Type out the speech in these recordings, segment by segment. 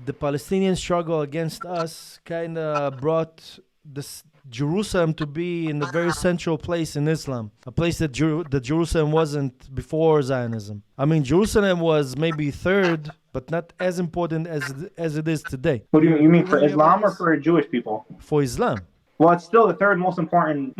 the Palestinian struggle against us kind of brought this Jerusalem to be in a very central place in Islam, a place that Jerusalem wasn't before Zionism. I mean, Jerusalem was maybe third, but not as important as it is today. What do You you agree mean with for me about Islam or this? for Jewish people? For Islam. Well, it's still the third most important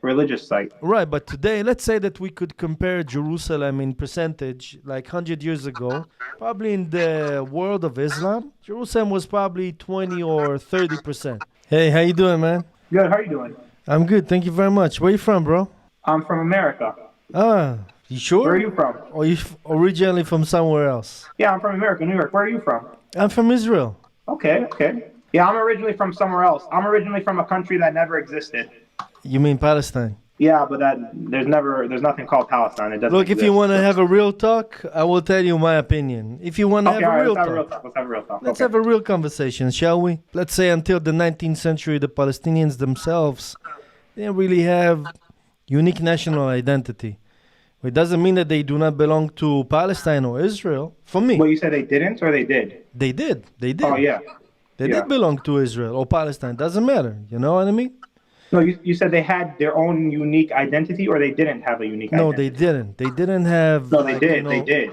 religious site. Right, but today, let's say that we could compare Jerusalem in percentage, like 100 years ago. Probably in the world of Islam, Jerusalem was probably 20 or 30%. Hey, how you doing, man? Good. How are you doing? I'm good, thank you very much. Where you from, bro? I'm from America. Ah, you Where are sure? you from? Or you originally from somewhere else? Yeah, I'm from America, New York. Where are you from? I'm from Israel. Okay, okay. Yeah, I'm originally from somewhere else. I'm originally from a country that never existed. You mean Palestine? Yeah, but there's nothing called Palestine. It doesn't Look, if you exist. want to have a real talk, I will tell you my opinion. If you want to Okay, have all a right. real Let's have a real talk, talk. Let's have a real talk. let's Okay. have a real conversation, shall we? Let's say until the 19th century, the Palestinians themselves didn't really have unique national identity. It doesn't mean that they do not belong to Palestine or Israel. For me, Well, you said they didn't or they did? they did. They Oh did. yeah, They yeah. did belong to Israel or Palestine. Doesn't matter. You know what I mean? No, you said they had their own unique identity or they didn't have a unique No, they identity. didn't. They didn't have, No, they like, did. They did.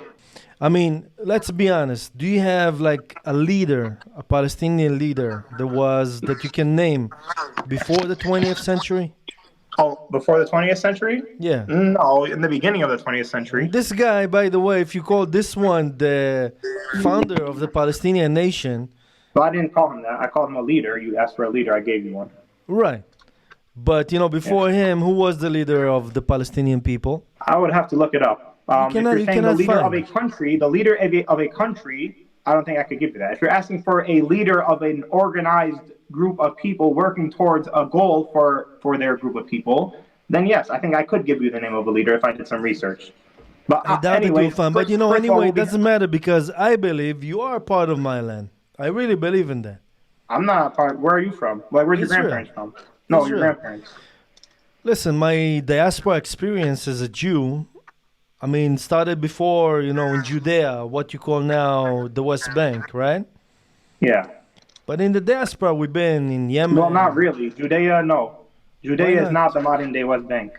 I mean, let's be honest. Do you have like a leader, a Palestinian leader that you can name before the 20th century? Oh, before the 20th century? Yeah. No, in the beginning of the 20th century. This guy, by the way, if you call this one the founder of the Palestinian nation, Well, I didn't call him that. I called him a leader. You asked for a leader. I gave you one. right. But, before him, who was the leader of the Palestinian people? I would have to look it up. If You you're saying the cannot leader find of a it. country, the leader of a country, I don't think I could give you that. If you're asking for a leader of an organized group of people working towards a goal for their group of people, then yes, I think I could give you the name of a leader if I did some research. But I doubt that you'll anyways, find. But, first of all, anyway, it we doesn't matter because I believe you are part of my land. I really believe in that. I'm not part. Where are you from? Like, where's your Israel. grandparents from? No, your Israel. grandparents. Listen, my diaspora experience as a Jew, I mean, started before, in Judea, what you call now the West Bank, right? Yeah. But in the diaspora, we've been in Yemen. Well, not really. Judea, no. Judea not? is not the modern day West Bank.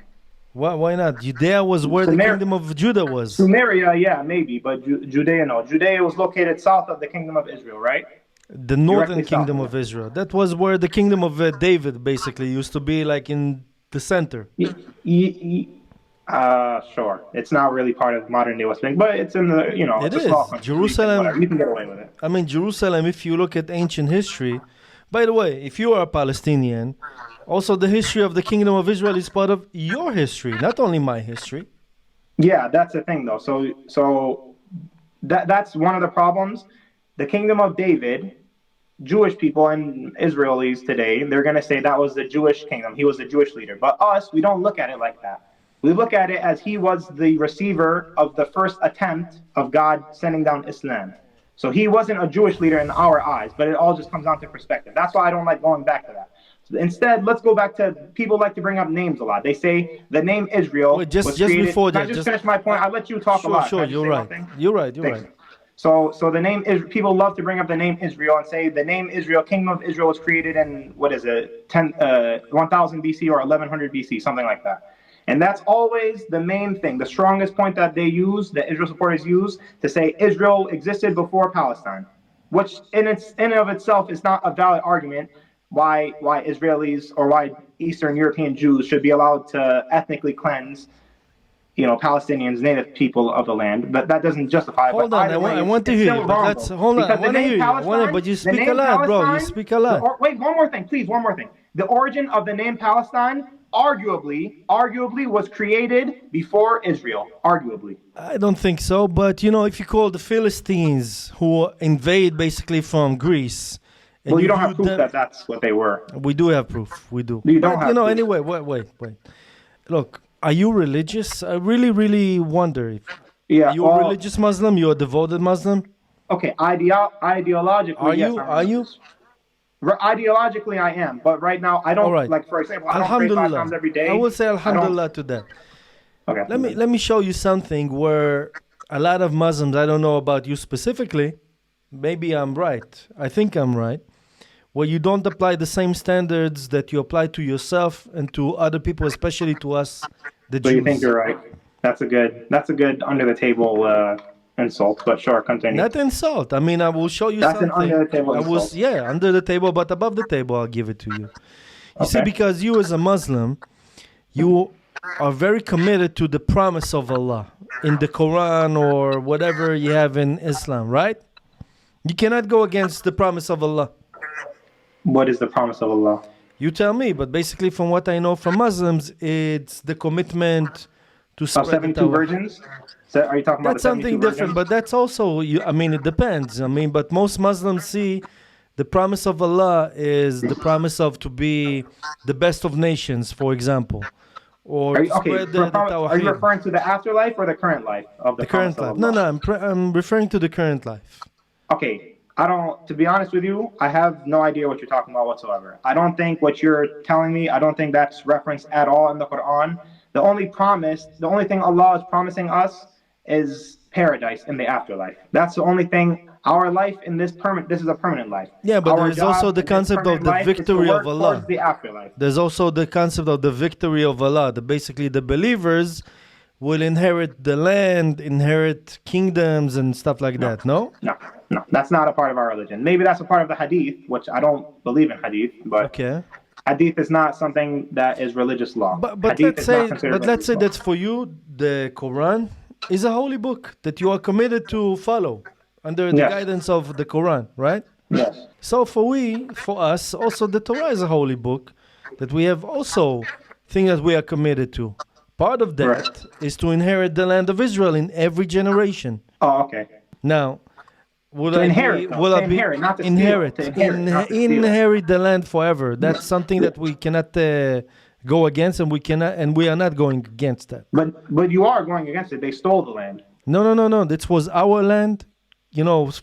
Why not? Judea was where the kingdom of Judah was. Sumeria, yeah, maybe, but Judea, no. Judea was located south of the kingdom of Israel, right? The northern Directly kingdom south. of Israel. That was where the kingdom of David basically used to be, like in the center. Sure. It's not really part of modern day West Bank, but it's in the, It it's a small is. country. Jerusalem. Whatever. You can get away with it. I mean, Jerusalem, if you look at ancient history, by the way, if you are a Palestinian, also the history of the kingdom of Israel is part of your history, not only my history. Yeah, that's the thing, though. So that's one of the problems. The kingdom of David, Jewish people and Israelis today, they're going to say that was the Jewish kingdom. He was the Jewish leader. But us, we don't look at it like that. We look at it as he was the receiver of the first attempt of God sending down Islam. So he wasn't a Jewish leader in our eyes, but it all just comes down to perspective. That's why I don't like going back to that. So instead, let's go back to, people like to bring up names a lot. They say the name Israel Wait, just was created. before Can I that, just finish my point? I'll let you talk a lot. Sure, Can I just you're say one right. thing? You're right. Thanks. So the name is, people love to bring up the name Israel and say the name Israel, Kingdom of Israel, was created in, what is it, 1000 BC or 1100 BC, something like that. And that's always the main thing, the strongest point that they use, that Israel supporters use, to say Israel existed before Palestine, which in and of itself is not a valid argument why Israelis or why Eastern European Jews should be allowed to ethnically cleanse, Palestinians, native people of the land. But that doesn't justify it. Hold But on, either way, I want to it's hear still you, but wrong, let's though. hold on. I Because want to hear you. Palestine, But you the speak a name lot, bro. You Palestine- speak a lot. Wait, one more thing, please. One more thing. The origin of the name Palestine arguably was created before Israel. Arguably. I don't think so, but if you call the Philistines who invade basically from Greece, and Well, you don't have view proof them- that that's what they were. We do have proof. We do. You don't But, have proof. anyway, wait. Look, are you religious? I really, really wonder if Yeah. are you a religious Muslim? You're a devoted Muslim? Okay. Ideologically, Are yes, you? I'm Are you? religious. Ideologically, I am, but right now I don't. All right. Like, for example, I don't pray 5 times every day. I will say I don't- Alhamdulillah to that. Okay. Let me show you something where a lot of Muslims, I don't know about you specifically, maybe I'm right. I think I'm right. Where you don't apply the same standards that you apply to yourself and to other people, especially to us, the So you Jews. think you're right? That's a good under the table insult. But sure, continue. Not insult. I mean, I will show you That's an something. under the table I was, insult. yeah, under the table, but above the table, I'll give it to you. You see, Okay. because you as a Muslim, you are very committed to the promise of Allah in the Quran or whatever you have in Islam, right? You cannot go against the promise of Allah. What is the promise of Allah? You tell me, but basically, from what I know from Muslims, it's the commitment to Of spread the 72 Tawhid. virgins? So are you talking about That's the 72 something different, virgins? but that's also, I mean, it depends. I mean, but most Muslims see the promise of Allah is the promise of to be the best of nations, for example, or Are to you, okay, spread the are you Tawhid. referring to the afterlife or the current life of the The promise current of life. Allah? No, I'm referring to the current life. Okay, I don't, to be honest with you, I have no idea what you're talking about whatsoever. I don't think what you're telling me, I don't think that's referenced at all in the Quran. The only thing Allah is promising us is paradise in the afterlife. That's the only thing. Our life in this is a permanent life. Yeah, but Our there is job also the in this concept of permanent the life is to victory of work Allah. towards the afterlife. There's also the concept of the victory of Allah. That basically the believers will inherit the land, inherit kingdoms and stuff like that. No? No, that's not a part of our religion. Maybe that's a part of the hadith, which I don't believe in hadith, but Okay. hadith is not something that is religious law. But Hadith let's is not say considered let's say religious that for you the Quran is a holy book that you are committed to follow under the Yes. guidance of the Quran, right? law. Yes. So for us, also the Torah is a holy book that we have also thing that we are committed to. Part of that is to inherit the land of Israel in every generation. Oh, okay. Now, will To I inherit, be, though. will To I be inherit, not to steal. inherit, To inherit, not to steal. inherit the land forever? That's something that we cannot go against, and we are not going against that. But you are going against it. They stole the land. No. This was our land,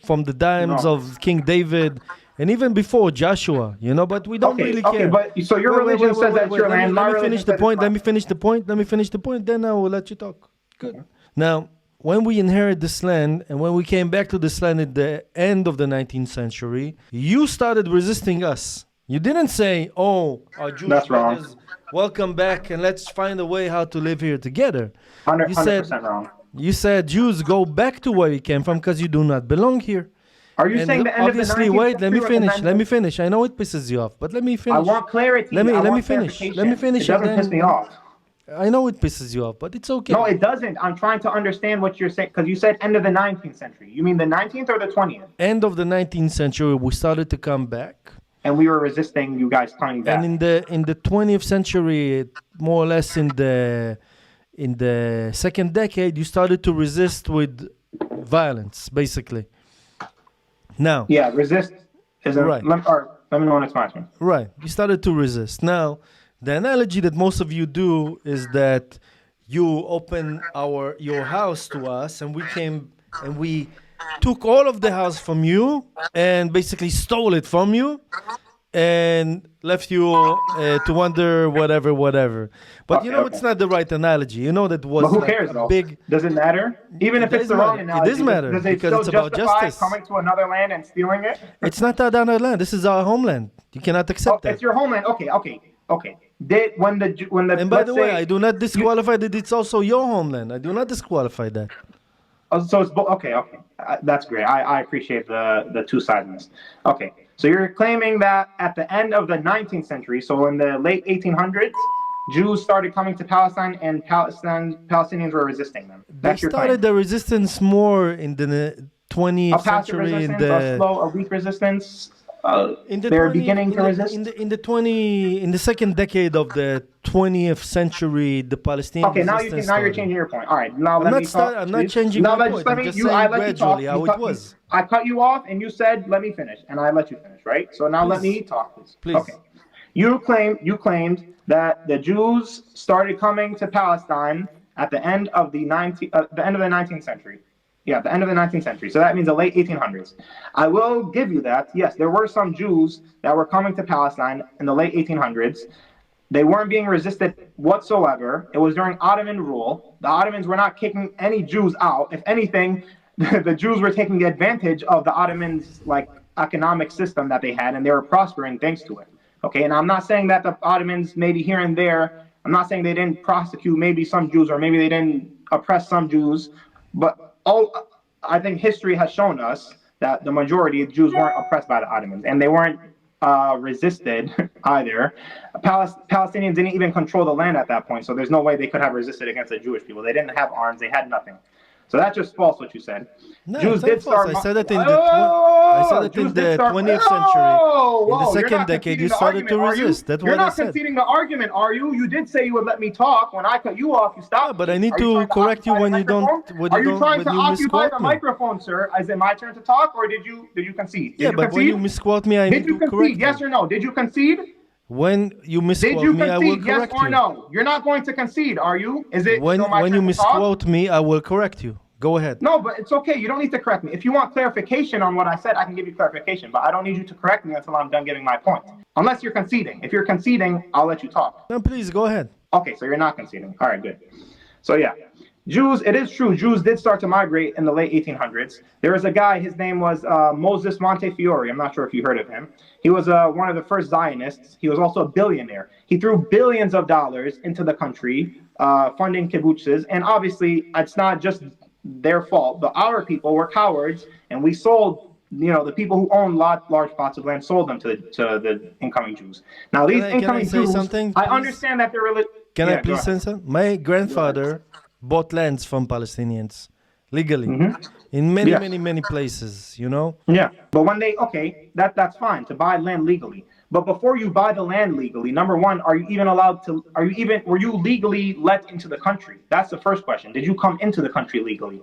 from the times No. of King David, and even before Joshua, but we don't really Okay, care. but so your religion says that's your land. My Let me religion finish the says it's point. mine. Let me finish the point. Then I will let you talk. Good. Now, when we inherited this land and when we came back to this land at the end of the 19th century, you started resisting us. You didn't say, "Oh, our Jewish That's wrong. brothers, welcome back, and let's find a way how to live here together." You said, 100% wrong. You said, "Jews, go back to where you came from because you do not belong here." Are you And saying the end obviously, of the 19th wait, let me century or the finish. Let me 19th? finish. I know it pisses you off, but let me finish. I want clarity. Let me I want finish. clarification. Let me finish. It doesn't and piss me then- off. I know it pisses you off, but it's okay. No, it doesn't. I'm trying to understand what you're saying because you said end of the 19th century. You mean the 19th or the 20th? End of the 19th century, we started to come back, And we were resisting you guys coming back. and in the 20th century, more or less in the second decade, you started to resist with violence, basically. Now, Yeah, resist is a Right. let me know when it's my turn. right, you started to resist. Now, the analogy that most of you do is that you open your house to us, and we came and we took all of the house from you and basically stole it from you and left you to wonder whatever. But Okay, it's not the right analogy. That was But who like cares a though? big. Does it matter? Even It if it's does the wrong matter. It analogy, does matter does it because still it's about justify justice. coming to another land and stealing it? It's not our land. This is our homeland. You cannot Oh, accept that. it's your homeland. Okay. When the And by let's the way, say- I do not disqualify that it's also your homeland. I do not disqualify that. So it's okay. That's great. I appreciate the two sidedness. Okay, so you're claiming that at the end of the 19th century, so in the late 1800s, Jews started coming to Palestine, and Palestinians were resisting them. They That's your started claim. the resistance more in the A 20th passive century. resistance, a slow, a weak resistance. They're beginning to resist. In the second decade of the 20th century, the Palestinian Okay, now resistance you're started. changing your point. All right, now let me talk. I'm not please. changing Now my just point. let I'm me. just I saying let you talk. gradually how it was. I cut you off, and you said let me finish, and I let you finish, right? So now let Please. me talk, please. Please. Okay. You claimed that the Jews started coming to Palestine at the end of the 19th century. Yeah, the end of the 19th century. So that means the late 1800s. I will give you that. Yes, there were some Jews that were coming to Palestine in the late 1800s. They weren't being resisted whatsoever. It was during Ottoman rule. The Ottomans were not kicking any Jews out. If anything, the Jews were taking advantage of the Ottomans' like economic system that they had, and they were prospering thanks to it. Okay, and I'm not saying that the Ottomans maybe here and there. I'm not saying they didn't prosecute maybe some Jews or maybe they didn't oppress some Jews, but I think history has shown us that the majority of Jews weren't oppressed by the Ottomans, and they weren't resisted either. Palestinians didn't even control the land at that point, so there's no way they could have resisted against the Jewish people. They didn't have arms, they had nothing. So that's just false what you said. No, Jews did false. start. I said that in the 20th century. In the second decade, you started to resist. That's what I said. You're not conceding the argument, are you? You did say you would let me talk. When I cut you off, you stopped. Yeah, but I need to correct you when you don't. Are you trying to occupy the microphone, sir? Is it my turn to talk, or did you concede? Yeah, but when you misquote me, I need to correct you. Did you concede? Yes or no? Did you concede? When you misquote me, I will correct you. Yes or no? You're not going to concede, are you? Is it when you misquote me, I will correct you. Go ahead. No, but it's okay. You don't need to correct me. If you want clarification on what I said, I can give you clarification, but I don't need you to correct me until I'm done giving my point. Unless you're conceding. If you're conceding, I'll let you talk. No, please go ahead. Okay, so you're not conceding. All right, good. So yeah, Jews, it is true, Jews did start to migrate in the late 1800s. There was a guy, his name was Moses Montefiore. I'm not sure if you heard of him. He was one of the first Zionists. He was also a billionaire. He threw billions of dollars into the country, funding kibbutzes. And obviously, it's not just their fault, but our people were cowards, and we sold, the people who owned large plots of land sold them to the incoming Jews. Now, these incoming Jews, I understand that they're religious. Can I please say something? My grandfather bought lands from Palestinians legally in many places, Yeah, but when that's fine to buy land legally. But before you buy the land legally, number one, were you legally let into the country? That's the first question. Did you come into the country legally?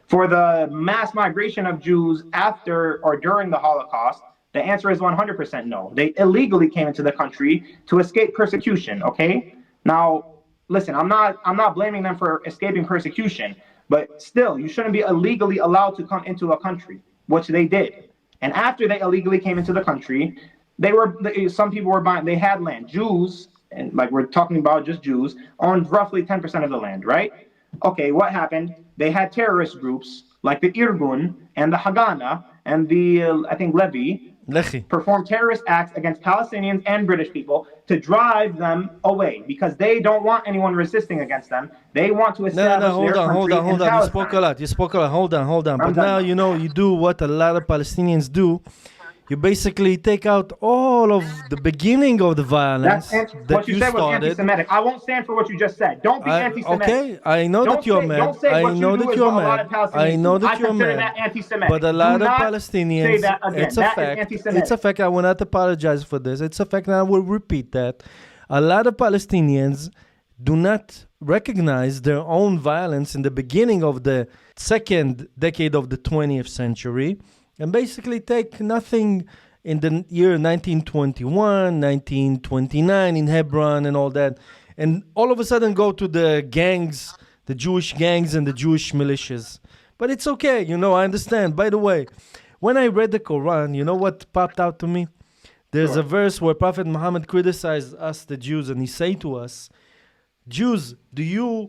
For the mass migration of Jews after or during the Holocaust, the answer is 100% no. They illegally came into the country to escape persecution, okay? Now, listen, I'm not blaming them for escaping persecution, but still, you shouldn't be illegally allowed to come into a country, which they did. And after they illegally came into the country, some people were buying, they had land. Jews, and like we're talking about just Jews, owned roughly 10% of the land, right? Okay, what happened? They had terrorist groups like the Irgun and the Haganah and the, I think, Levi, perform terrorist acts against Palestinians and British people to drive them away because they don't want anyone resisting against them. They want to establish their country hold on. You spoke a lot. Hold on. But now, you do what a lot of Palestinians do. You basically take out all of the beginning of the violence that what you said started. Was anti-Semitic. I won't stand for what you just said. Don't be anti-Semitic. Okay, I know that you're mad. I know that you're mad. I know that you're mad. But a lot of Palestinians, it's a fact. It's a fact. I will not apologize for this. It's a fact, and I will repeat that. A lot of Palestinians do not recognize their own violence in the beginning of the second decade of the 20th century. And basically take nothing in the year 1921, 1929 in Hebron and all that. And all of a sudden go to the gangs, the Jewish gangs and the Jewish militias. But it's okay, I understand. By the way, when I read the Quran, you know what popped out to me? There's a verse where Prophet Muhammad criticized us, the Jews, and he said to us, Jews, do you...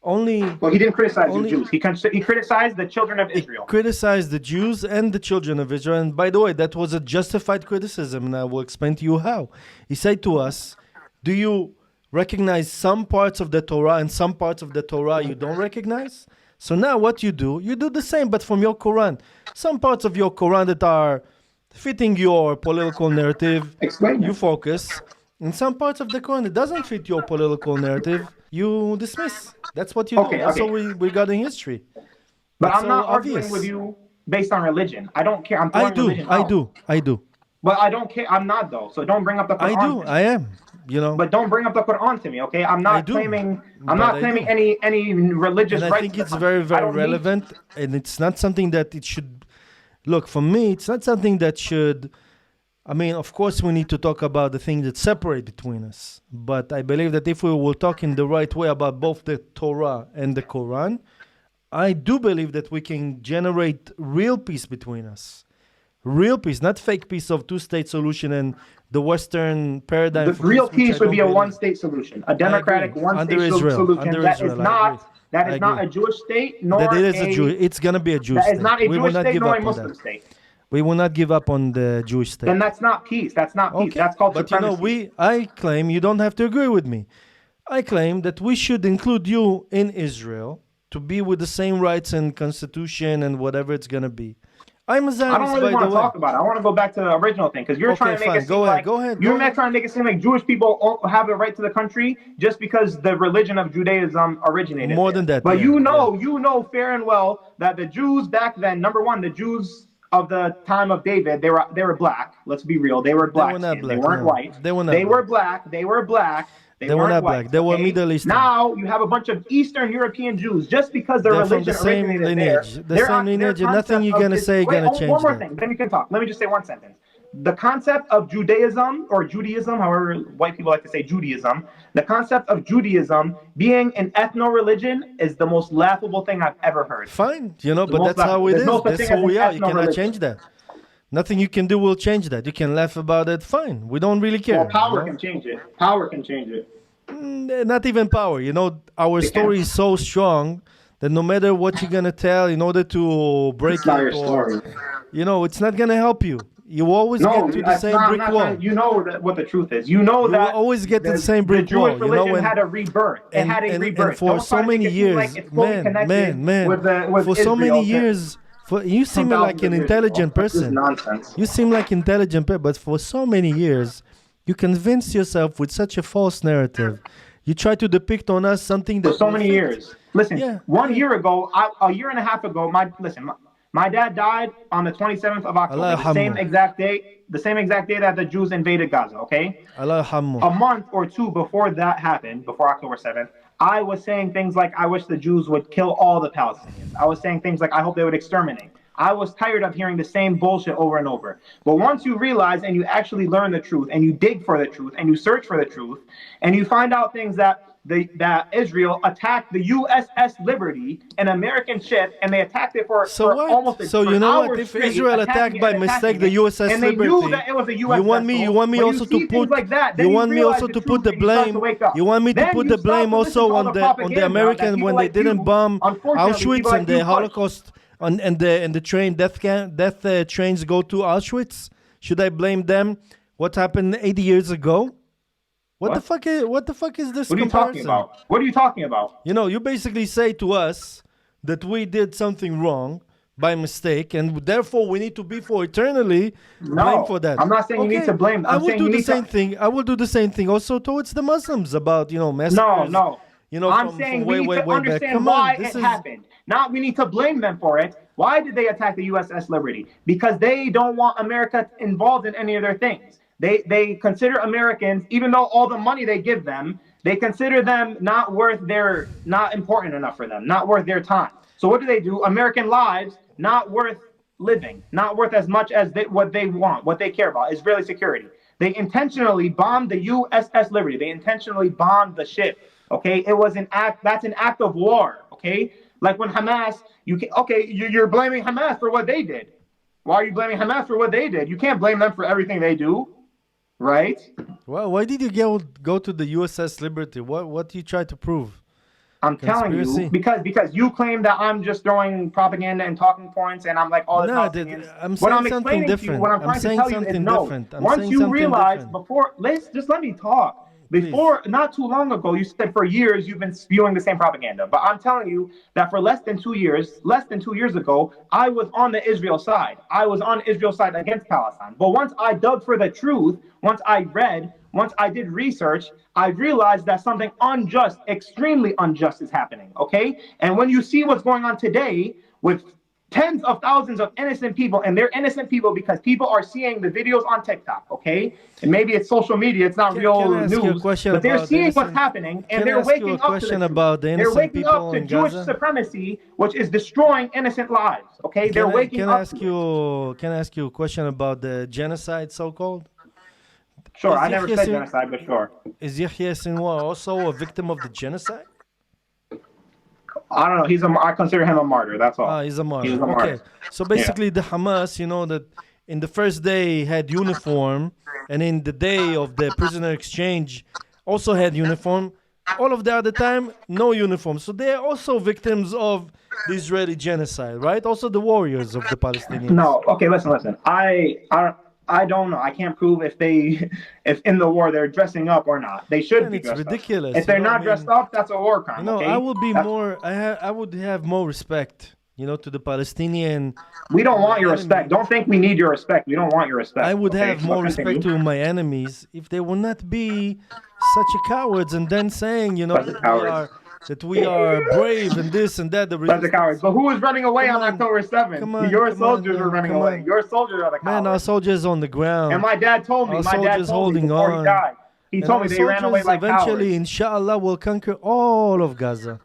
Well, he didn't criticize the Jews. He criticized the children of Israel. He criticized the Jews and the children of Israel. And by the way, that was a justified criticism, and I will explain to you how. He said to us, do you recognize some parts of the Torah and some parts of the Torah you don't recognize? So now what you do the same, but from your Quran. Some parts of your Quran that are fitting your political narrative, you focus. In some parts of the Quran that doesn't fit your political narrative, you dismiss. That's what you do. That's all we got in history. But I'm not arguing with you based on religion. I don't care. I do. But I don't care. I'm not, though. So don't bring up the Quran. I am. But don't bring up the Quran to me, okay? I'm not claiming any religious rights. And I think it's very, very relevant. And it's not something that it should... Look, for me, it's not something that should... of course, we need to talk about the things that separate between us. But I believe that if we will talk in the right way about both the Torah and the Quran, I do believe that we can generate real peace between us. Real peace, not fake peace of two-state solution and the Western paradigm. The real peace would be a one-state solution, a democratic one-state solution that is not That I is not agree. a Jewish state, nor That it is a Jew. It's gonna be a Jewish that is state. not a We will Jewish not state give nor a up on that. Muslim state. We will not give up on the Jewish state. Then that's not peace. That's not peace. Okay, That's called but supremacy. I claim you don't have to agree with me. I claim that we should include you in Israel to be with the same rights and constitution and whatever it's gonna be. I'm a I don't Zionist, really by the want to way. talk about it. I want to go back to the original thing because you're Okay, trying to make fine. it seem like Go ahead. you're trying to make it seem like Jewish people have a right to the country just because the religion of Judaism originated More there. than that, But yeah, you know fair and well that the Jews back then, number one, the Jews of the time of David, they were black. Let's be real, they were They were black not skinned. They black. weren't No, white. they were not They were black. black. They were black. They They were weren't not white. black. They were Okay? Middle Eastern. Now you have a bunch of Eastern European Jews just because their They're from the religion same originated lineage. there. The same lineage, and nothing you're gonna say gonna change One more that. thing, then you can talk. Let me just say one sentence. The concept of Judaism or Judaism, however white people like to say Judaism, the concept of Judaism being an ethno-religion is the most laughable thing I've ever heard. Fine, The but most that's how laughable. it There's is. no such That's thing who as we an are. You cannot ethno-religion. change that. Nothing you can do will change that. You can laugh about it. Fine. We don't really care. Well, power can change it. Power can change it. Not even power. Our story is so strong that no matter what you're gonna tell in order to break It's not your it, or story. it's not gonna help you. You always No, get to the it's same not, I'm brick not wall. trying, you know what the truth is. You know You will that always get to the same the brick Jewish wall. religion had a rebirth. It had a rebirth. And for Don't so try to make many it seem years, like it's fully connected with for so Israel many to- years, you seem from like an thousands of years intelligent ago. This is person. nonsense. You seem like intelligent person, but for so many years, you convince yourself with such a false narrative. You try to depict on us something that For so will many fit. years. Listen, Yeah, one yeah. year ago, a year and a half ago, my dad died on the 27th of October, Allah the same yarhamhu. exact day that the Jews invaded Gaza, okay? Allah yarhamhu. A month or two before that happened, before October 7th, I was saying things like, I wish the Jews would kill all the Palestinians. I was saying things like, I hope they would exterminate. I was tired of hearing the same bullshit over and over. But once you realize and you actually learn the truth and you dig for the truth and you search for the truth and you find out things that Israel attacked the USS Liberty, an American ship, and they attacked it for almost So for you know what? hours If straight, Israel attacking attacked it by and mistake attacking the it, USS and they Liberty, knew that it was a US you want me vessel, when also you see to things put like that, then you want me realize also the to truth put the and you start to blame wake up. you want me to Then put you the stop blame to listen also to all on the the propaganda that Americans people when like they didn't you, bomb unfortunately, Auschwitz people like and you the push. Holocaust and the train death trains go to Auschwitz? Should I blame them? What happened 80 years ago? What the fuck is this What are you talking comparison? about? What are you talking about? You basically say to us that we did something wrong by mistake, and therefore we need to be for eternally blamed for that. I'm not saying you need to blame. I I'm will saying do you the need same to. thing. I will do the same thing also towards the Muslims about massacres. No. I'm from saying way we need to back. understand Come why on, this it is happened. Not we need to blame them for it. Why did they attack the USS Liberty? Because they don't want America involved in any of their things. They consider Americans, even though all the money they give them, they consider them not important enough for them, not worth their time. So what do? American lives not worth living, not worth as much as what they want, what they care about, Israeli security. They intentionally bombed the USS Liberty. They intentionally bombed the ship. Okay, it was an act. That's an act of war. Okay, like when Hamas, you're blaming Hamas for what they did. Why are you blaming Hamas for what they did? You can't blame them for everything they do, right? Well, why did you go to the USS Liberty? What do you try to prove? I'm telling you because you claim that I'm just throwing propaganda and talking points, and I'm like all the Palestinians. I'm saying something different. What I'm trying to tell you is no. Once you realize let me talk. Before, not too long ago, you said for years you've been spewing the same propaganda. But I'm telling you that for less than 2 years ago, I was on the Israel side. I was on Israel's side against Palestine. But once I dug for the truth, once I read, once I did research, I realized that something unjust, extremely unjust is happening, okay? And when you see what's going on today with tens of thousands of innocent people, and they're innocent people because people are seeing the videos on TikTok, okay? And maybe it's social media, it's not real news, but they're seeing what's happening, and they're waking up to the truth. They're waking up to Jewish supremacy, which is destroying innocent lives, okay? They're waking up. Can I ask you a question about the genocide, so-called? Sure, I never said genocide, but sure. Is Yahya Sinwar also a victim of the genocide? I don't know. I consider him a martyr. That's all. He's a martyr. He's a martyr. Okay. So basically, the Hamas, that in the first day had uniform, and in the day of the prisoner exchange also had uniform. all of the other time, no uniform. So they are also victims of the Israeli genocide, right? Also the warriors of the Palestinians. No, okay, listen. I don't know. I can't prove if they, if in the war they're dressing up or not. They should Man, be it's dressed up. ridiculous. If You they're know, I not dressed mean, up, that's a war crime. I Okay, would be that's, more. I would have more respect. To the Palestinian we don't want your respect. enemy. Don't think we need your respect. We don't want your I respect. would Okay, have but more respect continue. to my enemies if they would not be such a cowards and then saying, Bunch of cowards. that we are brave and this and that. The Bunch of cowards. resistance. But who was running away Come on on, October 7th? come on, Your come on, soldiers were man, running come away. on. Your soldiers are the Man, our cowards. soldiers on the And ground. my dad told me. Our My dad soldiers told me holding before he on. died. He And told our me they ran away soldiers like eventually, cowards. inshallah, will conquer all of Gaza.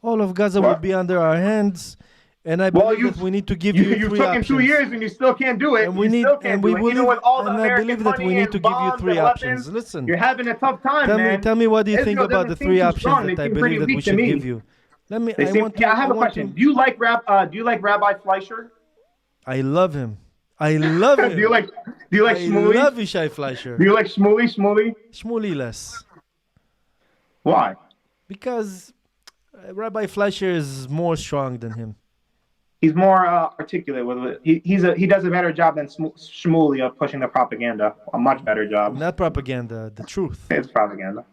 All of Gaza will What? be under our hands. And I Well, believe that we need to give you you you three took in 2 options. years and you still can't do it. And we You need, still and can't we do it. Even believe, with all the and I American believe that we money need to and give you bombs three and options. weapons, Listen, you're having a tough time, man. tell me what do you think Israel about the doesn't seem three too options strong. They that I seem pretty believe that we weak to should me. give you. They seem. Yeah, I have a question. Do you like Rabbi Fleischer? I love him. I love Do you him. like I Shmuley? love Ishai Fleischer. Do you like Shmuley? Shmuley less. Why? Because Rabbi Fleischer is more strong than him. He's more articulate with it. He does a better job than Shmuley of pushing the propaganda. A much better job. Not propaganda, the truth. It's propaganda.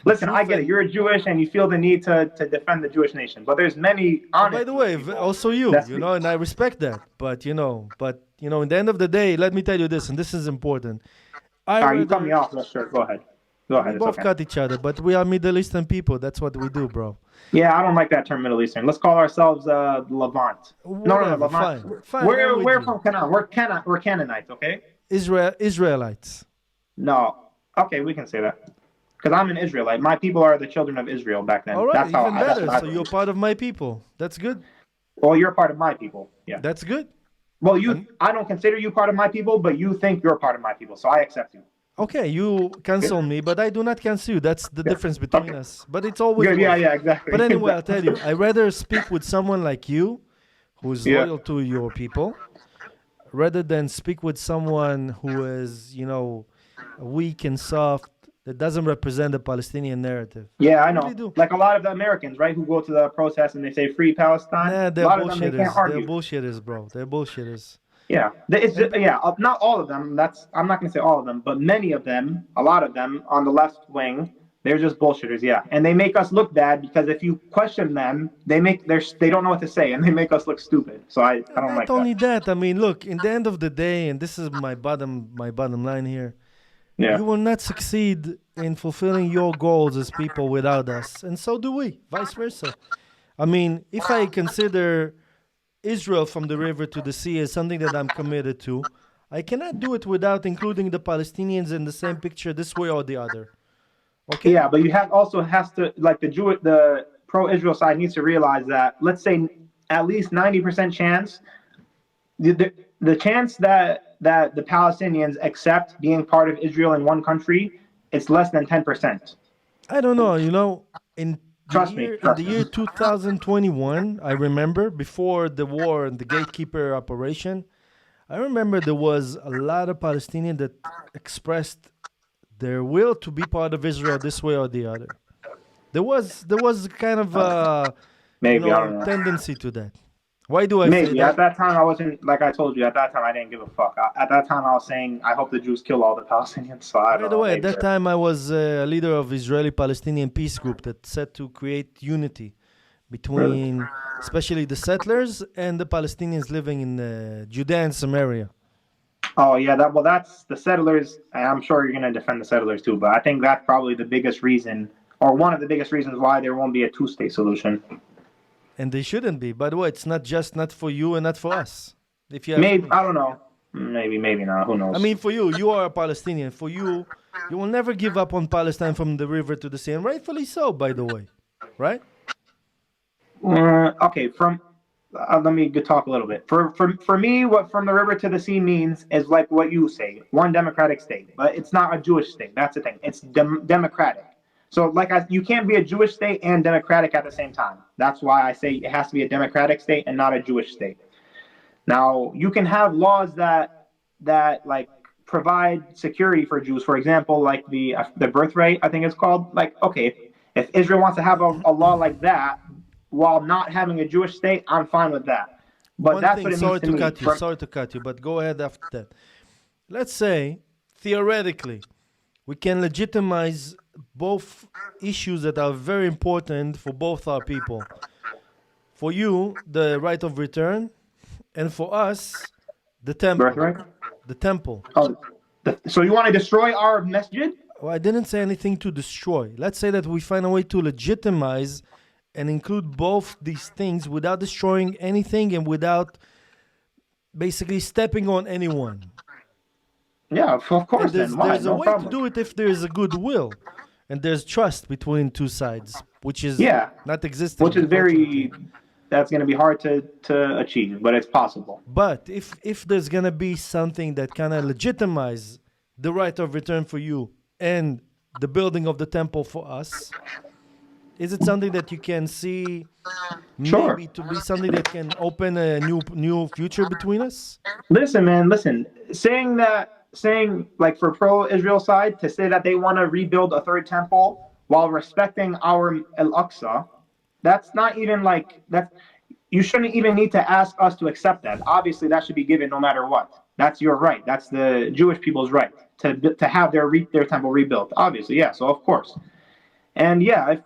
Listen, I truth get it. and- You're a Jewish and you feel the need to defend the Jewish nation. But there's many honest By the way, people. also you, That's and I respect that. But in the end of the day, let me tell you this, and this is important. You cut me off. That's sure. Go ahead. Go ahead. We It's both okay. cut each other, but we are Middle Eastern people. That's what we do, bro. Yeah, I don't like that term Middle Eastern. Let's call ourselves Levant. No, Whatever, Levant. fine, I'm with We're you. from Canaan. We're Canaanites, okay? Israelites. No. Okay, we can say that. Because I'm an Israelite. My people are the children of Israel back then. All right, That's how even that's better. what I So believe. you're part of my people. That's good. Well, you're part of my people. Yeah. That's good. Well, I don't consider you part of my people, but you think you're part of my people, so I accept you. Okay, you cancel me, but I do not cancel you. That's the difference between Okay. us. But it's always Good. Yeah, worth. exactly. But anyway, I'll tell you, I rather speak with someone like you, who is Yeah. loyal to your people, rather than speak with someone who is, weak and soft, that doesn't represent the Palestinian narrative. Yeah, I know. really do. Like a lot of the Americans, right, who go to the protests and they say "Free Palestine." Nah, A they're lot of them they can't bullshitters. They're argue. bullshitters, bro. They're bullshitters. Yeah, not all of them. I'm not going to say all of them, but many of them, a lot of them on the left wing, they're just bullshitters. Yeah, and they make us look bad because if you question them, they don't know what to say and they make us look stupid. So I don't Not like only that. that, I mean, look, in the end of the day, and this is my bottom line here, Yeah, you will not succeed in fulfilling your goals as people without us, and so do we, vice versa. I mean, if I consider Israel from the river to the sea as something that I'm committed to, I cannot do it without including the Palestinians in the same picture this way or the other. Okay? yeah, but you has to like the pro-Israel side needs to realize that let's say at least 90% chance the chance that the Palestinians accept being part of Israel in one country, it's less than 10%. I don't know, in Trust me. in the year 2021, I remember, before the war and the gatekeeper operation, I remember there was a lot of Palestinians that expressed their will to be part of Israel this way or the other. There was kind of Maybe I don't know. tendency to that. Why do I say Maybe at that? that time I wasn't like I told you. At that time I didn't give a fuck. At that time I was saying I hope the Jews kill all the Palestinians. So I By don't the know. way, at Maybe that time I was a leader of Israeli-Palestinian peace group that set to create unity between, especially the settlers and the Palestinians living in Judea and Samaria. Oh yeah, that's the settlers. And I'm sure you're gonna defend the settlers too, but I think that's probably the biggest reason, or one of the biggest reasons why there won't be a two-state solution. And they shouldn't be. By the way, it's not for you and not for us. If you ask Maybe me. I don't know. Maybe not. Who knows? I mean, for you are a Palestinian. For you will never give up on Palestine from the river to the sea, and rightfully so, by the way. Right? Okay. Let me talk a little bit. For me, what from the river to the sea means is like what you say, one democratic state, but it's not a Jewish state. That's the thing. It's democratic. So you can't be a Jewish state and democratic at the same time. That's why I say it has to be a democratic state and not a Jewish state. Now, you can have laws that like provide security for Jews. For example, like the birthright, I think it's called. Like, okay, If Israel wants to have a law like that while not having a Jewish state, I'm fine with that. But One that's thing, what it means to me. sorry to cut you, but go ahead after that. Let's say, theoretically, we can legitimize both issues that are very important for both our people. For you, the right of return, and for us, the temple. Birthright? The temple. Oh, so you want to destroy our masjid? Well, I didn't say anything to destroy. Let's say that we find a way to legitimize and include both these things without destroying anything and without basically stepping on anyone. Yeah, of course. There's a way to do it if there's a goodwill and there's trust between two sides, which is not existing. Which is that's going to be hard to achieve, but it's possible. But if there's going to be something that kind of legitimize the right of return for you and the building of the temple for us, is it something that you can see maybe to be something that can open a new future between us? Listen, man, saying like for pro-Israel side to say that they want to rebuild a third temple while respecting our Al-Aqsa, that's not even like that. You shouldn't even need to ask us to accept that. Obviously, that should be given no matter what. That's your right. That's the Jewish people's right to have their temple rebuilt. Obviously, yeah. So of course, and yeah,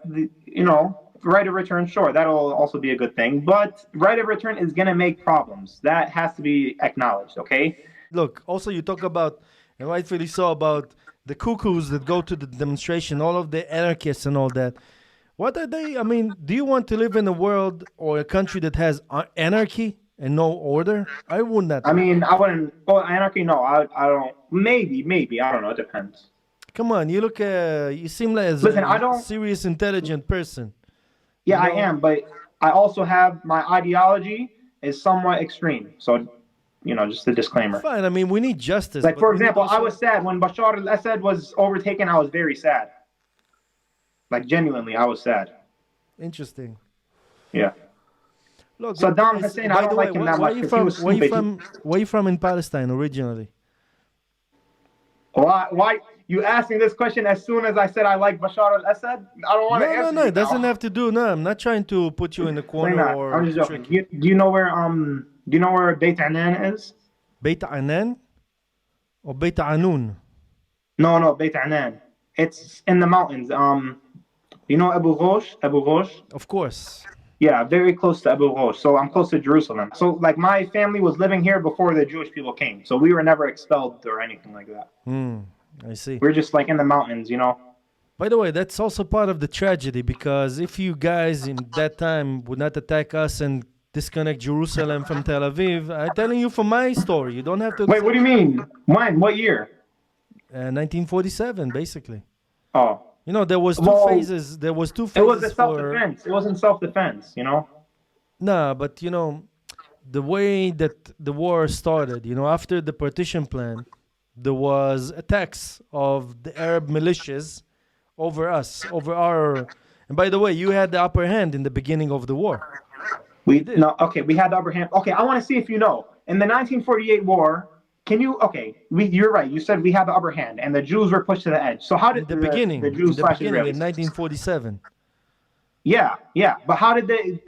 right of return, sure, that'll also be a good thing. But right of return is gonna make problems. That has to be acknowledged. Okay. Look, also you talk about, and rightfully so, about the cuckoos that go to the demonstration, all of the anarchists and all that. What are they? I mean, do you want to live in a world or a country that has anarchy and no order? I would not. I mean, I wouldn't. Well, anarchy, no, I don't. Maybe, I don't know. It depends. Come on, you seem like a serious, intelligent person. Yeah, I am, but I also have my ideology is somewhat extreme. So, just a disclaimer. Fine. I mean, we need justice. Like, for example, I was sad when Bashar al-Assad was overtaken. I was very sad. Like, genuinely, I was sad. Interesting. Yeah. Look, Saddam Hussein, I don't like him that much because he was stupid. Where are you from in Palestine originally? Why? You asked me this question as soon as I said I like Bashar al-Assad? I don't want to answer. No, it doesn't have to do. No, I'm not trying to put you in a corner I'm just joking. Do you know where Beit Anan is? Beit Anan or Beit Anun? No, Beit Anan. It's in the mountains. You know Abu Ghosh? Of course. Yeah, very close to Abu Ghosh. So I'm close to Jerusalem. So like my family was living here before the Jewish people came. So we were never expelled or anything like that. I see. We're just like in the mountains, By the way, that's also part of the tragedy, because if you guys in that time would not attack us and disconnect Jerusalem from Tel Aviv, I'm telling you from my story. You don't have to... Wait, what do you mean? When? What year? 1947, basically. Oh. There was two phases. There was two phases. It was a self-defense. It wasn't self-defense, Nah, but the way that the war started, after the partition plan, there was attacks of the Arab militias over us, over our... And by the way, you had the upper hand in the beginning of the war. We did. No, okay, we had the upper hand. Okay, I want to see if you know. In the 1948 war, you're right. You said we had the upper hand, and the Jews were pushed to the edge. So how did the beginning in 1947? Yeah. But how did they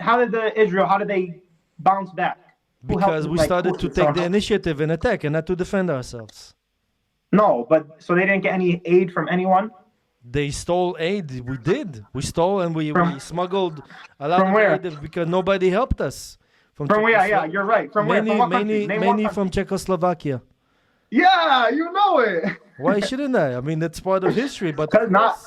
bounce back? Because we started to take the initiative and attack, and not to defend ourselves. No, but so they didn't get any aid from anyone? They stole aid. We did. We stole and we smuggled a lot of aid because nobody helped us. From where? Yeah, you're right. From where? From what country? Mainly from Czechoslovakia. Yeah, you know it. Why shouldn't I? I mean, that's part of history. But not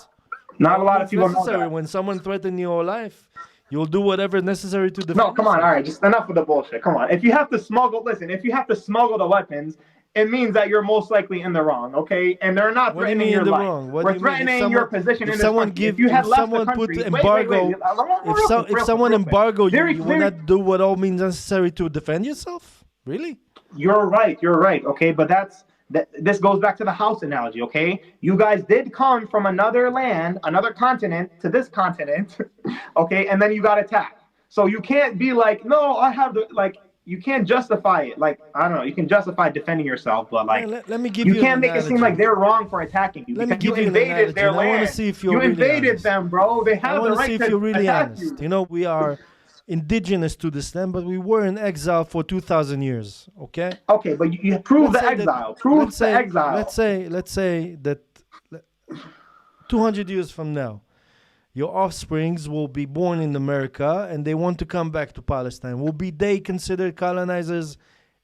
a lot of people know that. When someone threatens your life, you'll do whatever is necessary to defend. No, come on. All right, just enough with the bullshit. Come on. If you have to smuggle the weapons, it means that you're most likely in the wrong, okay? And they're not threatening your life. We're threatening your position in this country. If someone embargo you, you will not do what all means necessary to defend yourself? Really? You're right, okay? But this goes back to the house analogy, okay? You guys did come from another land, another continent, to this continent, okay? And then you got attacked. So you can't be like, no, I have the, like, you can't justify it. Like, I don't know, you can justify defending yourself, but like, Man, let me give you you an can't make it seem like analogy. they're wrong for attacking you Let me because you give you an invaded analogy, their and I want to land. see if You you're really invaded honest. them, bro. They I have the want to see right if you're to really attack honest. you. We are indigenous to this land, but we were in exile for 2,000 years. Okay. Okay, but you prove Let's the say that. exile. Prove the exile. Let's say that 200 years from now, your offsprings will be born in America and they want to come back to Palestine. Will be they considered colonizers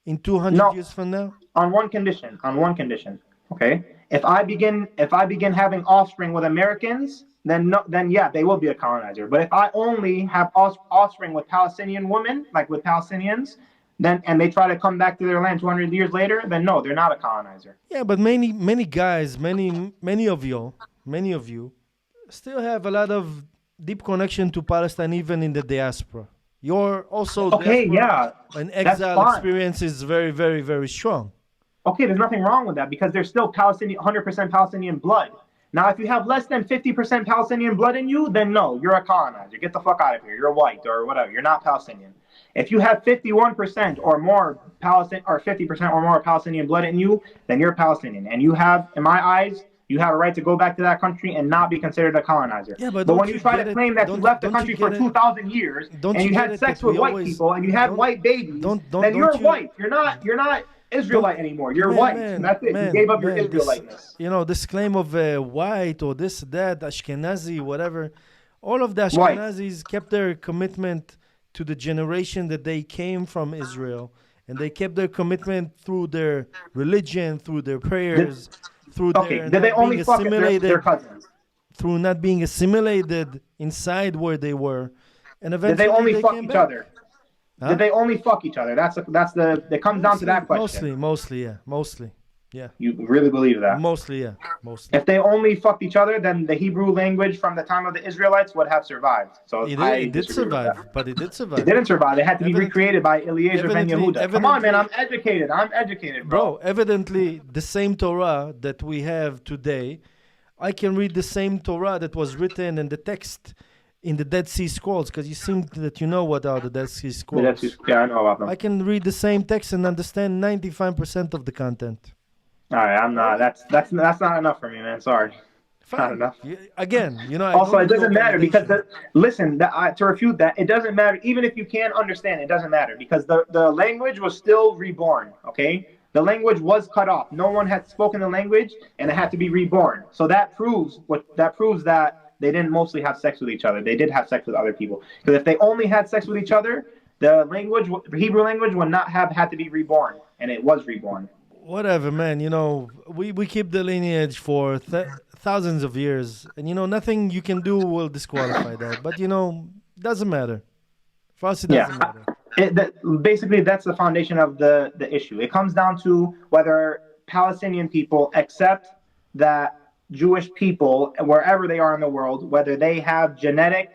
in 200 No, years from now? on one condition. On one condition. Okay. If I begin having offspring with Americans, then no, then yeah, they will be a colonizer. But if I only have offspring with Palestinian women, like with Palestinians, then and they try to come back to their land 200 years later, then no, they're not a colonizer. Yeah, but many guys, many of you still have a lot of deep connection to Palestine even in the diaspora. Your also Okay, diaspora yeah, and that's exile fine. experience is very, very, very strong. Okay, there's nothing wrong with that because there's still Palestinian, 100% Palestinian blood. Now, if you have less than 50% Palestinian blood in you, then no, you're a colonizer. Get the fuck out of here. You're white or whatever. You're not Palestinian. If you have 51% or more Palestinian or 50% or more Palestinian blood in you, then you're Palestinian. And you have, in my eyes, you have a right to go back to that country and not be considered a colonizer. Yeah, but But don't when you you try get to it? claim that you left the Don't you country for get it? 2,000 years Don't and you you get had it sex that with we white always people and you had don't white babies, then you're don't you white. You're not Israelite anymore. You're white. That's it. You gave up your Israeliteness. This claim of white or this, that, Ashkenazi, whatever, all of the White. Ashkenazis kept their commitment to the generation that they came from Israel. And they kept their commitment through their religion, through their prayers, through Okay, their did they not only being fuck their assimilated, cousins? through not being assimilated inside where they were. And Did they eventually only they fuck came each back. other? Huh? Did they only fuck each other? It comes down to that question. Mostly, yeah. Mostly, yeah. You really believe that? Mostly, yeah. Mostly. If they only fucked each other, then the Hebrew language from the time of the Israelites would have survived. So I It did disagree with that. survive, but it did It survive. didn't survive. It had to be Evidently, recreated by Eliezer ben Yehuda. Come on, man. I'm educated. bro. Evidently, the same Torah that we have today, I can read the same Torah that was written in the text in the Dead Sea Scrolls, because you seem that you know what are the Dead Sea Scrolls. Yeah, I know about them. I can read the same text and understand 95% of the content. All right, I'm not. That's not enough for me, man. Sorry. Fine. Not enough. Again, I Also, don't it need your doesn't matter because validation. to refute that, it doesn't matter. Even if you can understand, it doesn't matter because the language was still reborn. Okay, the language was cut off. No one had spoken the language, and it had to be reborn. So that proves that they didn't mostly have sex with each other. They did have sex with other people. Because if they only had sex with each other, the Hebrew language would not have had to be reborn, and it was reborn. Whatever, man. We keep the lineage for thousands of years, and nothing you can do will disqualify that. But doesn't matter. For us, it doesn't matter. Basically, that's the foundation of the issue. It comes down to whether Palestinian people accept that Jewish people, wherever they are in the world, whether they have genetic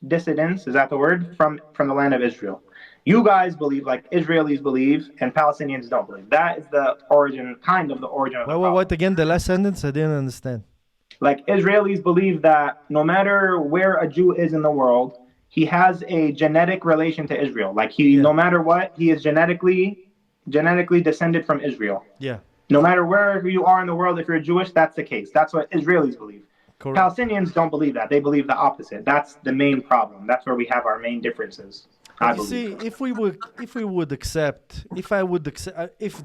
dissidence, is that the word, from the land of Israel. You guys believe, like Israelis believe, and Palestinians don't believe. That is the origin of the problem. What again? The last sentence? I didn't understand. Like Israelis believe that no matter where a Jew is in the world, he has a genetic relation to Israel. Like no matter what, he is genetically descended from Israel. Yeah. No matter wherever you are in the world, if you're Jewish, that's the case. That's what Israelis believe. Correct. Palestinians don't believe that. They believe the opposite. That's the main problem. That's where we have our main differences. You see, if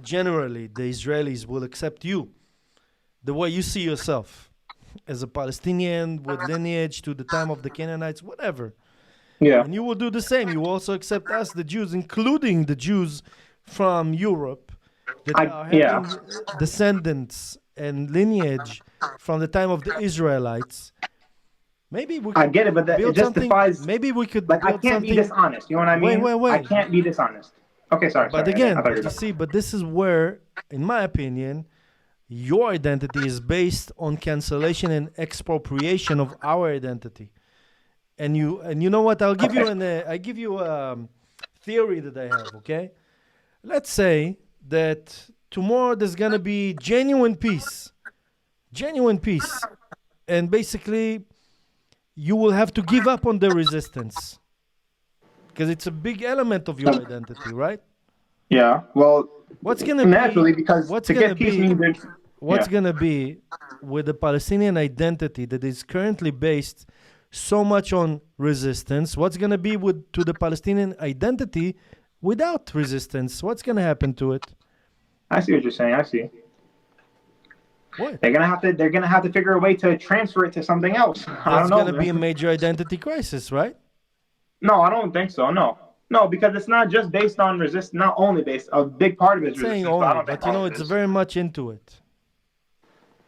generally the Israelis will accept you, the way you see yourself, as a Palestinian with lineage to the time of the Canaanites, whatever. Yeah. And you will do the same. You will also accept us, the Jews, including the Jews from Europe, that are having descendants and lineage from the time of the Israelites. Maybe we could I get it, but it justifies. Maybe we could. Like, I can't be dishonest. You know what I mean? Wait. I can't be dishonest. Okay, sorry. But again, but this is where, in my opinion, your identity is based on cancellation and expropriation of our identity. And you know what? I'll give you a theory that I have. Okay, let's say that tomorrow there's gonna be genuine peace, and basically you will have to give up on the resistance because it's a big element of your identity, right? Yeah. Well, What's gonna be? naturally, because What's to gonna get peace be? means What's yeah. gonna be with the Palestinian identity that is currently based so much on resistance? What's gonna be with to the Palestinian identity without resistance? What's gonna happen to it? I see what you're saying. I see. What? They're gonna have to figure a way to transfer it to something else. I That's don't know, gonna be a man. major identity crisis, right? No, I don't think so. No, no, because it's not just based on resist. Not only based. A big part of it Not is saying resistance, but I only, don't think but you all know, of it it's is. very much into it.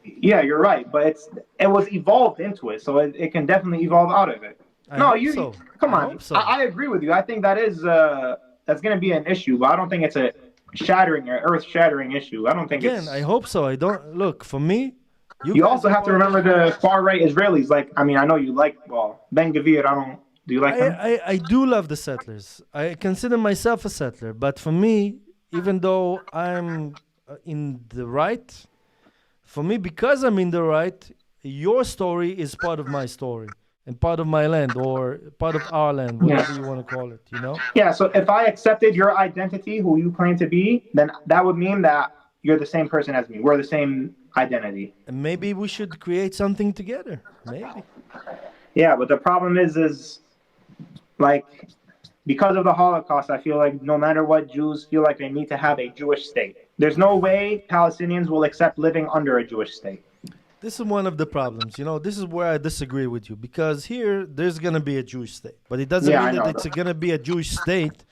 Yeah, you're right, but it was evolved into it, so it can definitely evolve out of it. I No, hope you so. come I on. hope so. I agree with you. I think that's going to be an issue, but I don't think it's a shattering or earth shattering issue. I don't think Again, I it's. hope so. I don't look for me. You You guys also are have to part remember of. the far right Israelis. Like, I mean, I know you like Ben Gvir. I don't. Do you like him? I do love the settlers. I consider myself a settler, but for me, even though I'm in the right, for me, because I'm in the right, your story is part of my story and part of my land or part of our land, whatever you Yeah. want to call it, you know? Yeah. So if I accepted your identity, who you claim to be, then that would mean that you're the same person as me. We're the same identity. And maybe we should create something together. Maybe. Yeah, but the problem is like because of the Holocaust, I feel like no matter what, Jews feel like they need to have a Jewish state. There's no way Palestinians will accept living under a Jewish state. This is one of the problems. You know, this is where I disagree with you because here there's going to be a Jewish state. But it doesn't Yeah, mean I that know. it's going to be a Jewish state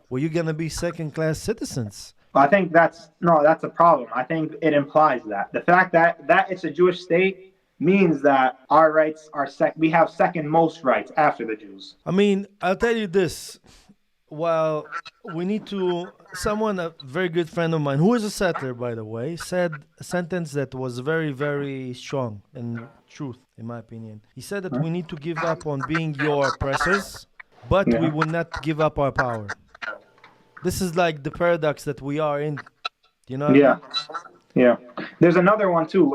where you're going to be second class citizens. I think that's a problem. I think it implies that the fact that it's a Jewish state means that our rights are we have second most rights after the Jews. I mean, I'll tell you this. While we need to, someone, a very good friend of mine, who is a settler, by the way, said a sentence that was very, very strong and truth, in my opinion. He said that Huh? we need to give up on being your oppressors, but we Yeah. will not give up our power. This is like the paradox that we are in. You know what I Yeah. mean? Yeah. There's another one too.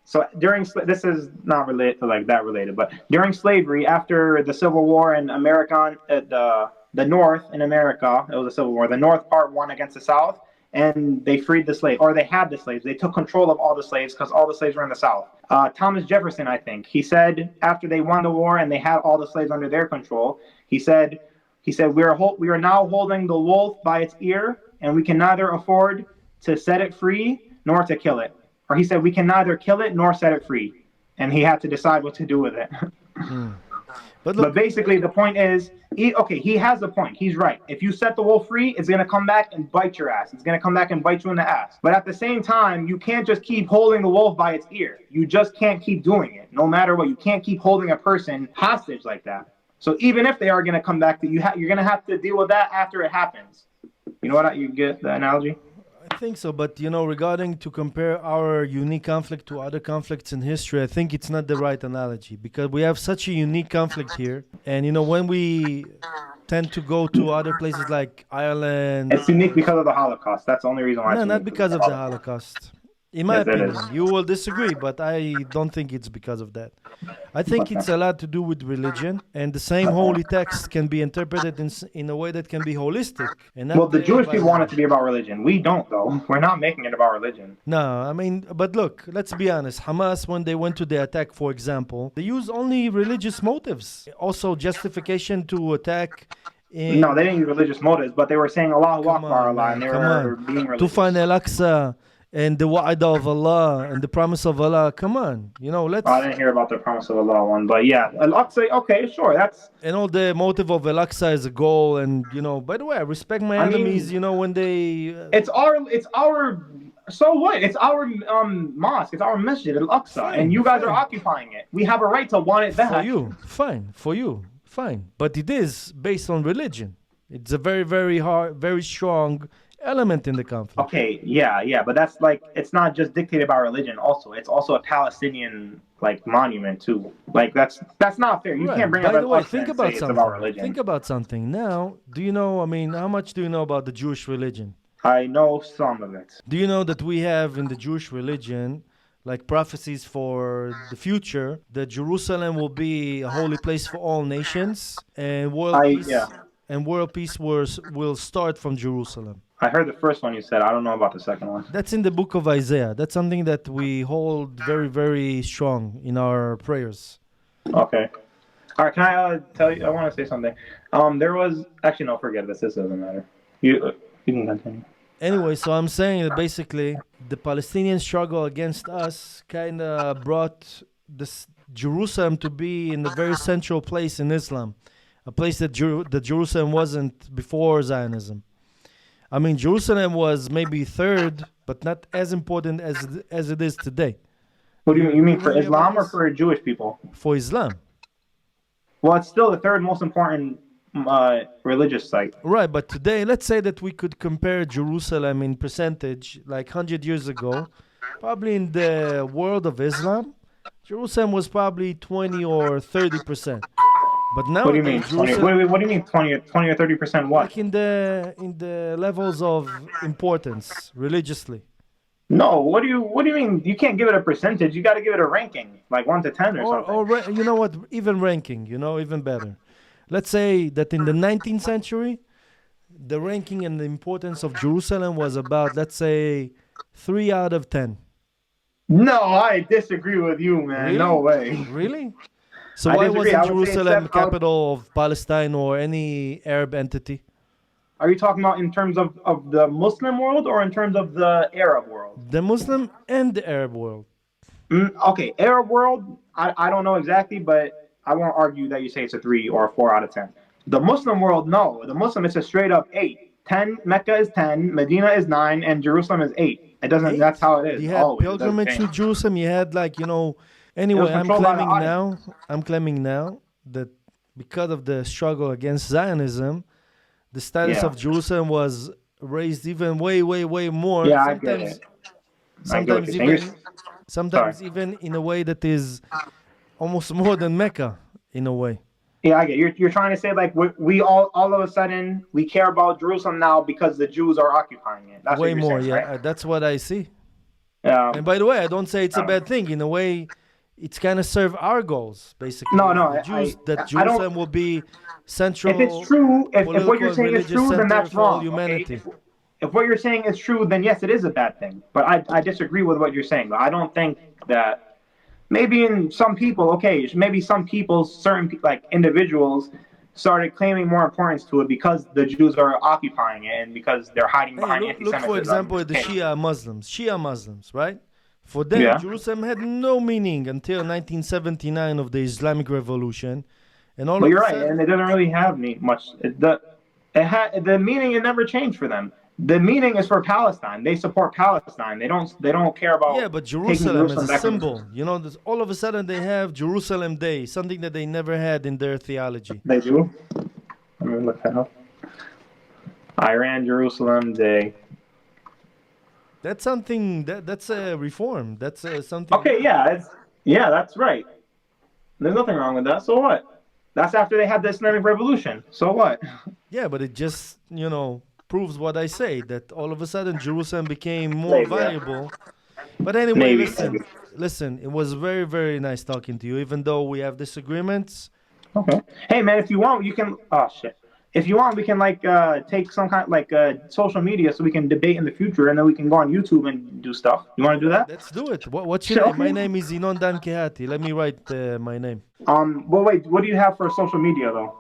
So this is not related to like that related, but during slavery, after the Civil War in America, the North in America, it was a Civil War. The North part won against the South, and they freed the slave, or they had the slaves. They took control of all the slaves because all the slaves were in the South. Thomas Jefferson, I think, he said after they won the war and they had all the slaves under their control, he said, we are now holding the wolf by its ear, and we can neither afford to set it free nor to kill it. Or he said, we can neither kill it nor set it free. And he had to decide what to do with it. Hmm. But But look, basically, the point is, he has a point. He's right. If you set the wolf free, it's going to come back and bite your ass. It's going to come back and bite you in the ass. But at the same time, you can't just keep holding the wolf by its ear. You just can't keep doing it. No matter what, you can't keep holding a person hostage like that. So even if they are going to come back to you, you're going to have to deal with that after it happens. You know what? You get the analogy? I think so, but you know, regarding to compare our unique conflict to other conflicts in history, I think it's not the right analogy because we have such a unique conflict here. And you know, when we tend to go to other places like Ireland It's unique or because of the Holocaust. That's the only reason why no, it's not unique because of because the of the Holocaust. Holocaust. In my Yes, it is. opinion, you will disagree, but I don't think it's because of that. I think it's a lot to do with religion, and the same holy text can be interpreted in a way that can be holistic and Well, not the Jewish by people want it one. to be about religion. We don't, though. We're not making it about religion. No, I mean, but look, let's be honest. Hamas, when they went to the attack, for example, they used only religious motives. Also, justification to attack No, they in. didn't use religious motives, but they were saying Allahu Come Akbar on, Allah, and man, they come on. were being Tufan religious. al Aqsa and the Wa'ada of Allah and the promise of Allah. Come on, you know, I let's. didn't hear about the promise of Allah one, but yeah, Al-Aqsa, okay, sure, that's, And all the motive of Al Aqsa is a goal. And, you know, by the way, I respect my I enemies, mean, you know, when they. so what? It's our mosque, it's our masjid, Al-Aqsa, and Fine, you guys are fine. occupying it. We have a right to want it For back. you, fine. For you, fine. But it is based on religion. It's a very, very hard, very strong element in the conflict. Okay, yeah, but that's like it's not just dictated by religion. Also, it's also a Palestinian like monument too. Like that's not fair. You can't Right. bring up By the way, Al-Aqsa think and say about it's about something. religion. Think about something. Now, do you know, I mean, how much do you know about the Jewish religion? I know some of it. Do you know that we have in the Jewish religion like prophecies for the future that Jerusalem will be a holy place for all nations and world I peace yeah. and world peace will start from Jerusalem. I heard the first one you said. I don't know about the second one. That's in the book of Isaiah. That's something that we hold very, very strong in our prayers. Okay. All right. Can I tell you? I want to say something. There was actually no. Forget this. This doesn't matter. You can continue. Anyway, so I'm saying that basically the Palestinian struggle against us kind of brought this Jerusalem to be in a very central place in Islam, a place that Jerusalem wasn't before Zionism. I mean, Jerusalem was maybe third, but not as important as it is today. What do you mean? You mean for agree about Islam or this? for Jewish people? For Islam. Well, it's still the third most important religious site. Right, but today, let's say that we could compare Jerusalem in percentage, like 100 years ago, probably in the world of Islam, Jerusalem was probably 20 or 30%. But What do you mean? nowadays, 20? Jerusalem, What do you mean 20 or 30% what? like in the levels of importance religiously. No, what do you mean? You can't give it a percentage. You got to give it a ranking, like 1 to 10 or something. You know what, even ranking, even better. Let's say that in the 19th century, the ranking and the importance of Jerusalem was about, let's say, 3 out of 10. No, I disagree with you, man. Really? No way. Really? So I why disagree. wasn't I would say Jerusalem except capital of Palestine or any Arab entity? Are you talking about in terms of the Muslim world or in terms of the Arab world? The Muslim and the Arab world. Okay, Arab world, I don't know exactly, but I won't argue that you say it's a 3 or a 4 out of 10. The Muslim world, no. The Muslim, it's a straight up 8. 10, Mecca is 10, Medina is 9, and Jerusalem is 8. It doesn't, that's how it is. You had always. pilgrimage to Jerusalem. You had anyway, I'm claiming now that because of the struggle against Zionism, the status of Jerusalem was raised even way, way, way more. Yeah, I get it. Sometimes even in a way that is almost more than Mecca in a way. Yeah, I get it. You're trying to say like we all of a sudden we care about Jerusalem now because the Jews are occupying it. That's way what you're more, saying, yeah. right? That's what I see. And by the way, I don't say it's a bad thing. In a way, it's kind of serve our goals, basically. No, Jerusalem will be central. If it's true, if what you're saying is true, then that's wrong. Humanity. Okay? If what you're saying is true, then yes, it is a bad thing. But I disagree with what you're saying. But I don't think that maybe in some people, okay, maybe some people, certain like individuals, started claiming more importance to it because the Jews are occupying it and because they're hiding behind anti-Semitism. Look, for example, the Shia Muslims, right? For them, Jerusalem had no meaning until 1979 of the Islamic Revolution. And all but you're right, and it doesn't really have much. The meaning, it never changed for them. The meaning is for Palestine. They support Palestine. They don't care about. Yeah, but Jerusalem is a symbol. All of a sudden they have Jerusalem Day, something that they never had in their theology. They do. Let me look that up. Iran Jerusalem Day. That's something that's a reform. That's something. Okay, yeah, that's right. There's nothing wrong with that. So what? That's after they had the Islamic Revolution. So what? Yeah, but it just proves what I say, that all of a sudden Jerusalem became more valuable. But anyway, listen, it was very, very nice talking to you, even though we have disagreements. Okay. Hey, man, if you want, you can... Oh, shit. If you want, we can, take some kind of, social media so we can debate in the future, and then we can go on YouTube and do stuff. You want to do that? Let's do it. What's your name? My name is Inon Dan Kehati. Let me write my name. Well, wait, what do you have for social media, though?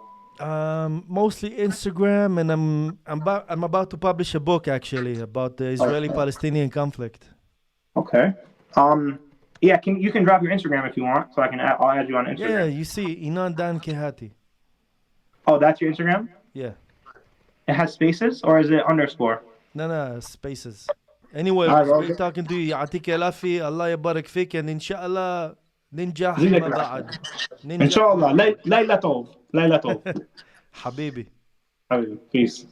Mostly Instagram, and I'm about to publish a book actually about the Israeli-Palestinian conflict. Okay. Yeah, you can drop your Instagram if you want, so I'll add you on Instagram. Yeah, you see, Inon Dan Kehati. Oh, that's your Instagram? Yeah. It has spaces, or is it underscore? No, spaces. Anyway, we're talking to you. يعطيك العافية. الله يبارك فيك, and inshallah ننجح ما بعد. إن شاء الله. ليلة طوب. ليلة طوب. حبيبي. Peace.